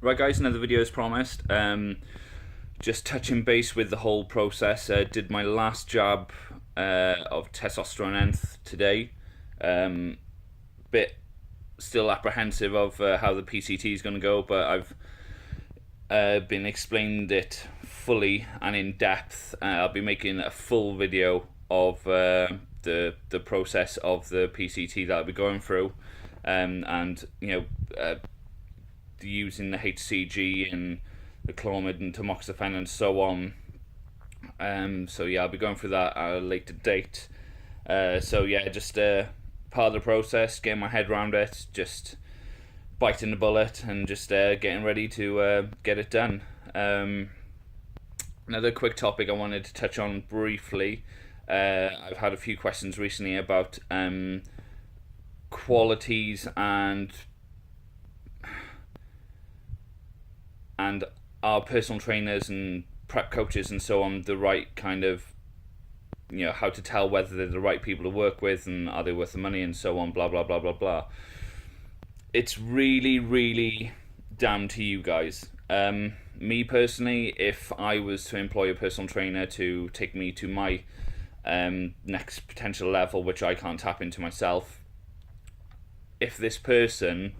Right, guys, another video as promised. Just touching base with the whole process. Did my last jab of testosterone nth today. Bit still apprehensive of how the PCT is going to go, but I've been explained it fully and in depth. I'll be making a full video of the process of the PCT that I'll be going through, and using the HCG and the Clomid and tamoxifen and so on. So yeah, I'll be going through that at a later date. Just part of the process, getting my head around it, just biting the bullet and just getting ready to get it done. Another quick topic I wanted to touch on briefly. I've had a few questions recently about qualities and our personal trainers and prep coaches and so on the right kind of, how to tell whether they're the right people to work with and are they worth the money and so on, blah blah blah blah blah. It's really, really down to you guys. Me personally, if I was to employ a personal trainer to take me to my next potential level, which I can't tap into myself, if this person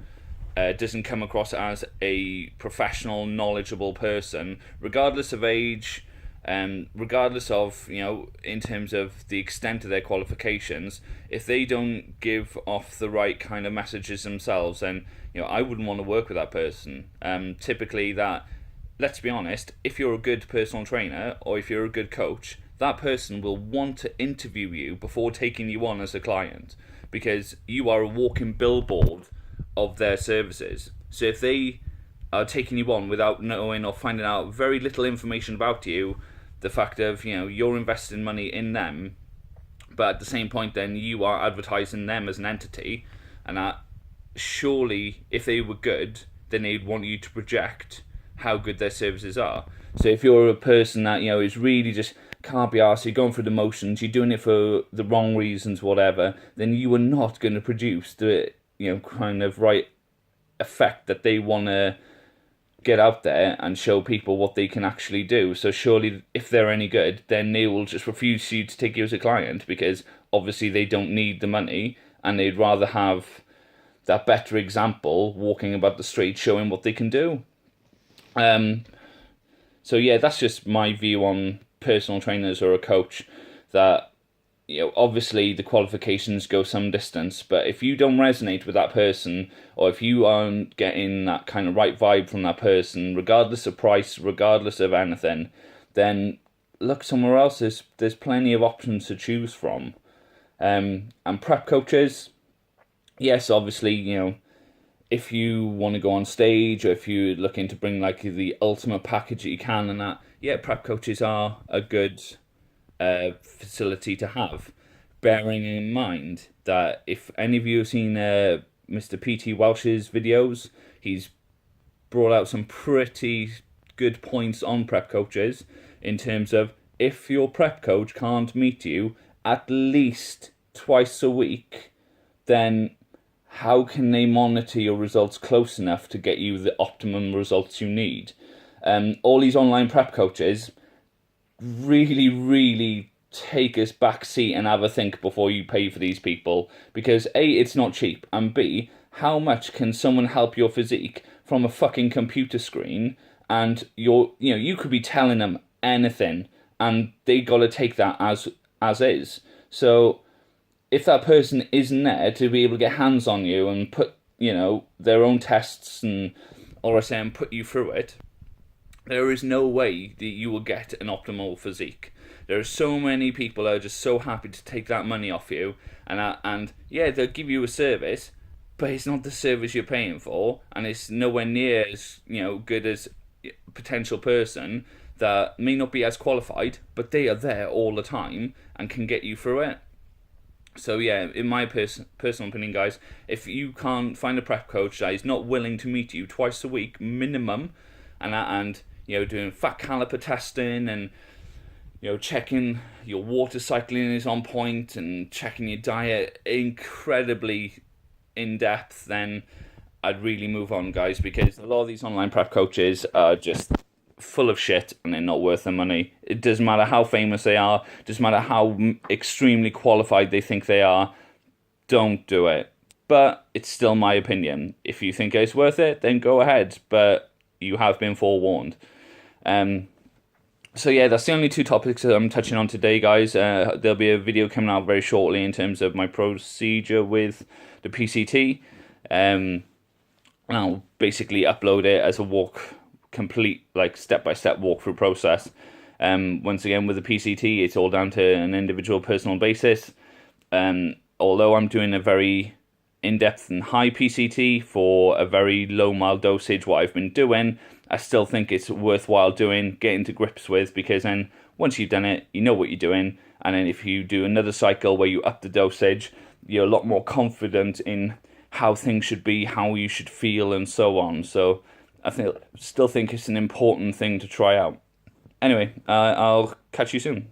doesn't come across as a professional, knowledgeable person, regardless of age, regardless of, in terms of the extent of their qualifications, if they don't give off the right kind of messages themselves, then, I wouldn't want to work with that person. Typically let's be honest, if you're a good personal trainer or if you're a good coach, that person will want to interview you before taking you on as a client, because you are a walking billboard of their services. So if they are taking you on without knowing or finding out very little information about you, the fact of, you're investing money in them, but at the same point then you are advertising them as an entity, and that surely if they were good, then they'd want you to project how good their services are. So if you're a person that, is really just can't be arsed, you're going through the motions, you're doing it for the wrong reasons, whatever, then you are not going to produce the kind of right effect that they want to get out there and show people what they can actually do. So surely if they're any good, then they will just refuse you to take you as a client, because obviously they don't need the money and they'd rather have that better example walking about the street showing what they can do. So yeah, that's just my view on personal trainers or a coach, that obviously the qualifications go some distance, but if you don't resonate with that person, or if you aren't getting that kind of right vibe from that person, regardless of price, regardless of anything, then look somewhere else. There's plenty of options to choose from. And prep coaches, yes, obviously, if you want to go on stage, or if you're looking to bring like the ultimate package that you can and that, yeah, prep coaches are a good facility to have, bearing in mind that if any of you have seen Mr. P.T. Welsh's videos, he's brought out some pretty good points on prep coaches, in terms of if your prep coach can't meet you at least twice a week, then how can they monitor your results close enough to get you the optimum results you need? All these online prep coaches really, really take us back seat and have a think before you pay for these people, because A, it's not cheap, and B, how much can someone help your physique from a fucking computer screen, and you could be telling them anything and they gotta take that as is. So if that person isn't there to be able to get hands on you and put their own tests and and put you through it, there is no way that you will get an optimal physique. There are so many people that are just so happy to take that money off you, and yeah, they'll give you a service, but it's not the service you're paying for, and it's nowhere near as good as a potential person that may not be as qualified, but they are there all the time and can get you through it. So yeah, in my personal opinion, guys, if you can't find a prep coach that is not willing to meet you twice a week minimum, and doing fat caliper testing and checking your water cycling is on point and checking your diet incredibly in depth, then I'd really move on, guys, because a lot of these online prep coaches are just full of shit and they're not worth the money. It doesn't matter how famous they are, it doesn't matter how extremely qualified they think they are, don't do it. But it's still my opinion. If you think it's worth it, then go ahead, but you have been forewarned. So yeah, that's the only two topics that I'm touching on today, guys. There'll be a video coming out very shortly in terms of my procedure with the PCT. And I'll basically upload it as a complete step-by-step walkthrough process. Once again, with the PCT, it's all down to an individual personal basis. Although I'm doing a very in-depth and high PCT for a very low mild dosage, what I've been doing, I still think it's worthwhile doing, getting to grips with, because then once you've done it, you know what you're doing. And then if you do another cycle where you up the dosage, you're a lot more confident in how things should be, how you should feel, and so on. So I still think it's an important thing to try out. Anyway, I'll catch you soon.